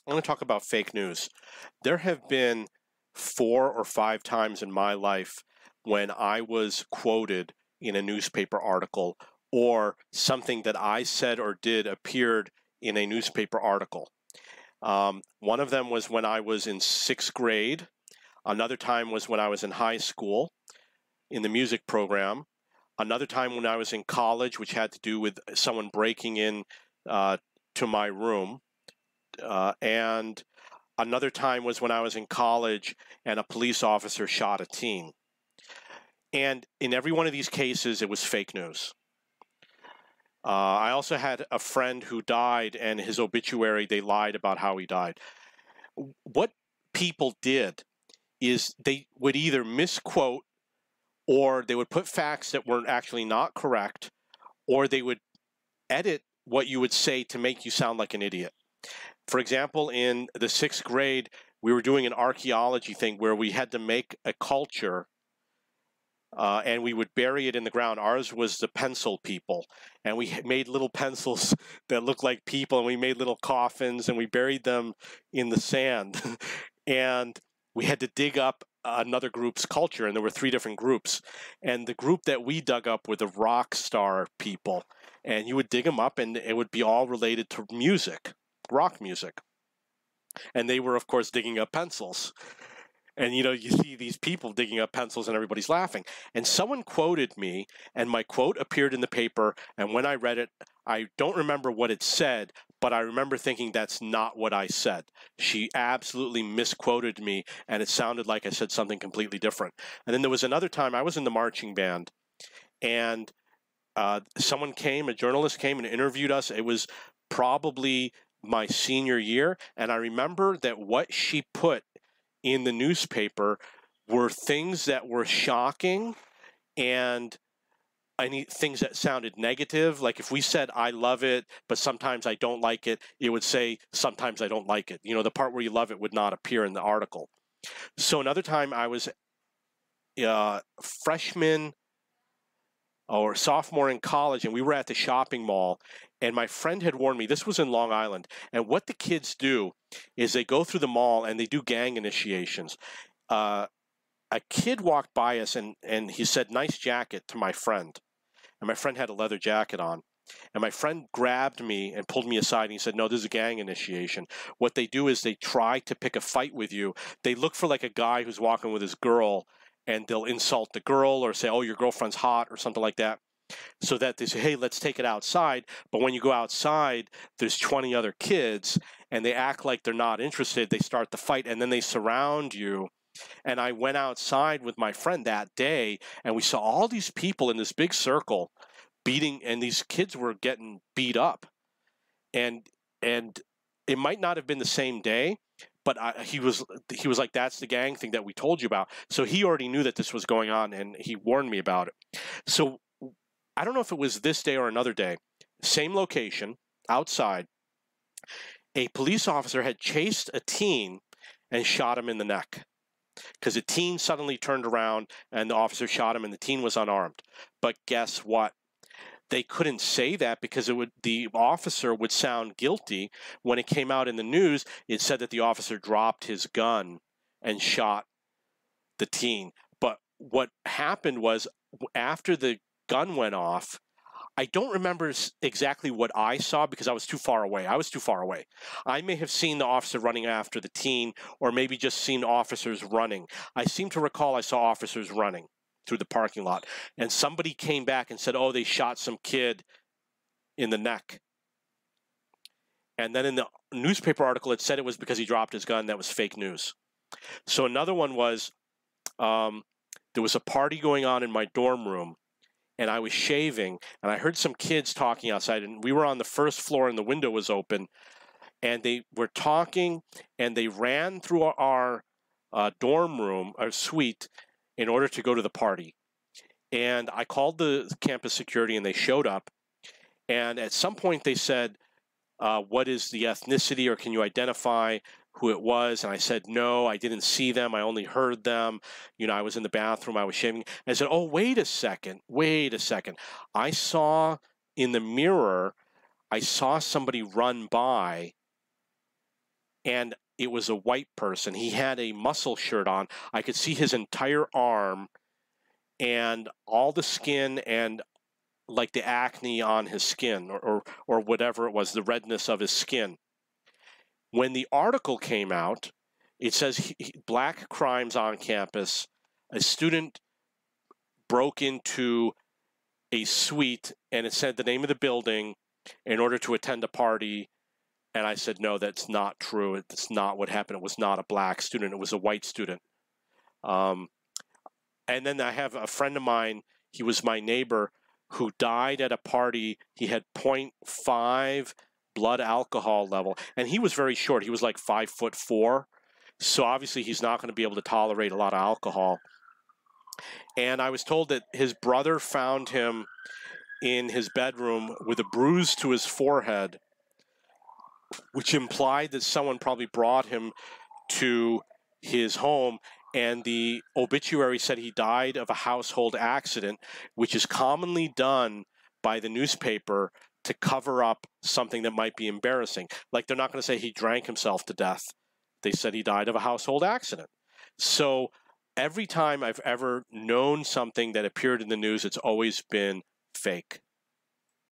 I'm going to talk about fake news. There have been 4 or 5 times in my life when I was quoted in a newspaper article, or something that I said or did appeared in a newspaper article. One of them was when I was in 6th grade. Another time was when I was in high school in the music program. Another time when I was in college, which had to do with someone breaking in to my room. And another time was when I was in college and a police officer shot a teen. And in every one of these cases, it was fake news. I also had a friend who died, and his obituary, they lied about how he died. What people did is they would either misquote, or they would put facts that were actually not correct, or they would edit what you would say to make you sound like an idiot. For example, in the 6th grade, we were doing an archaeology thing where we had to make a culture, and we would bury it in the ground. Ours was the pencil people, and we made little pencils that looked like people, and we made little coffins, and we buried them in the sand. And we had to dig up another group's culture, and there were 3 different groups. And the group that we dug up were the rock star people, and you would dig them up, and it would be all related to music, rock music. And they were, of course, digging up pencils. And, you see these people digging up pencils and everybody's laughing. And someone quoted me, and my quote appeared in the paper. And when I read it, I don't remember what it said, but I remember thinking that's not what I said. She absolutely misquoted me, and it sounded like I said something completely different. And then there was another time I was in the marching band, and someone came, a journalist came and interviewed us. It was probably my senior year, and I remember that what she put in the newspaper were things that were shocking and things that sounded negative. Like if we said, I love it, but sometimes I don't like it, it would say, sometimes I don't like it. The part where you love it would not appear in the article. So another time I was freshman or sophomore in college, and we were at the shopping mall, and my friend had warned me. This was in Long Island, and what the kids do is they go through the mall and they do gang initiations. A kid walked by us, and he said, "Nice jacket," to my friend, and my friend had a leather jacket on. And my friend grabbed me and pulled me aside, and he said, "No, this is a gang initiation. What they do is they try to pick a fight with you. They look for like a guy who's walking with his girl, and they'll insult the girl or say, 'Oh, your girlfriend's hot,' or something like that, so that they say, 'Hey, let's take it outside.' But when you go outside, there's 20 other kids, and they act like they're not interested. They start the fight, and then they surround you." And I went outside with my friend that day, and we saw all these people in this big circle beating, and these kids were getting beat up. And it might not have been the same day, but he was like, "That's the gang thing that we told you about." So he already knew that this was going on, and he warned me about it. So I don't know if it was this day or another day, same location, outside, a police officer had chased a teen and shot him in the neck, because a teen suddenly turned around and the officer shot him, and the teen was unarmed. But guess what? They couldn't say that because the officer would sound guilty. When it came out in the news, it said that the officer dropped his gun and shot the teen. But what happened was, after the gun went off, I don't remember exactly what I saw because I was too far away. I may have seen the officer running after the teen, or maybe just seen officers running. I seem to recall I saw officers running through the parking lot, and somebody came back and said, "Oh, they shot some kid in the neck." And then in the newspaper article, it said it was because he dropped his gun. That was fake news. So another one was, there was a party going on in my dorm room, and I was shaving, and I heard some kids talking outside, and we were on the first floor, and the window was open, and they were talking, and they ran through our dorm room, our suite, in order to go to the party. And I called the campus security, and they showed up. And at some point they said, "What is the ethnicity, or can you identify who it was?" And I said, "No, I didn't see them. I only heard them. I was in the bathroom. I was shaving." And I said, "Oh, wait a second. I saw in the mirror, I saw somebody run by, and it was a white person. He had a muscle shirt on. I could see his entire arm and all the skin and like the acne on his skin or whatever it was, the redness of his skin. When the article came out, it says black crimes on campus. A student broke into a suite and it said the name of the building in order to attend a party. And I said, no, that's not true. It's not what happened. It was not a black student. It was a white student. And then I have a friend of mine. He was my neighbor who died at a party. He had 0.5 blood alcohol level. And he was very short. He was like 5'4". So obviously he's not going to be able to tolerate a lot of alcohol. And I was told that his brother found him in his bedroom with a bruise to his forehead, which implied that someone probably brought him to his home. And the obituary said he died of a household accident, which is commonly done by the newspaper to cover up something that might be embarrassing. Like, they're not going to say he drank himself to death. They said he died of a household accident. So every time I've ever known something that appeared in the news, it's always been fake.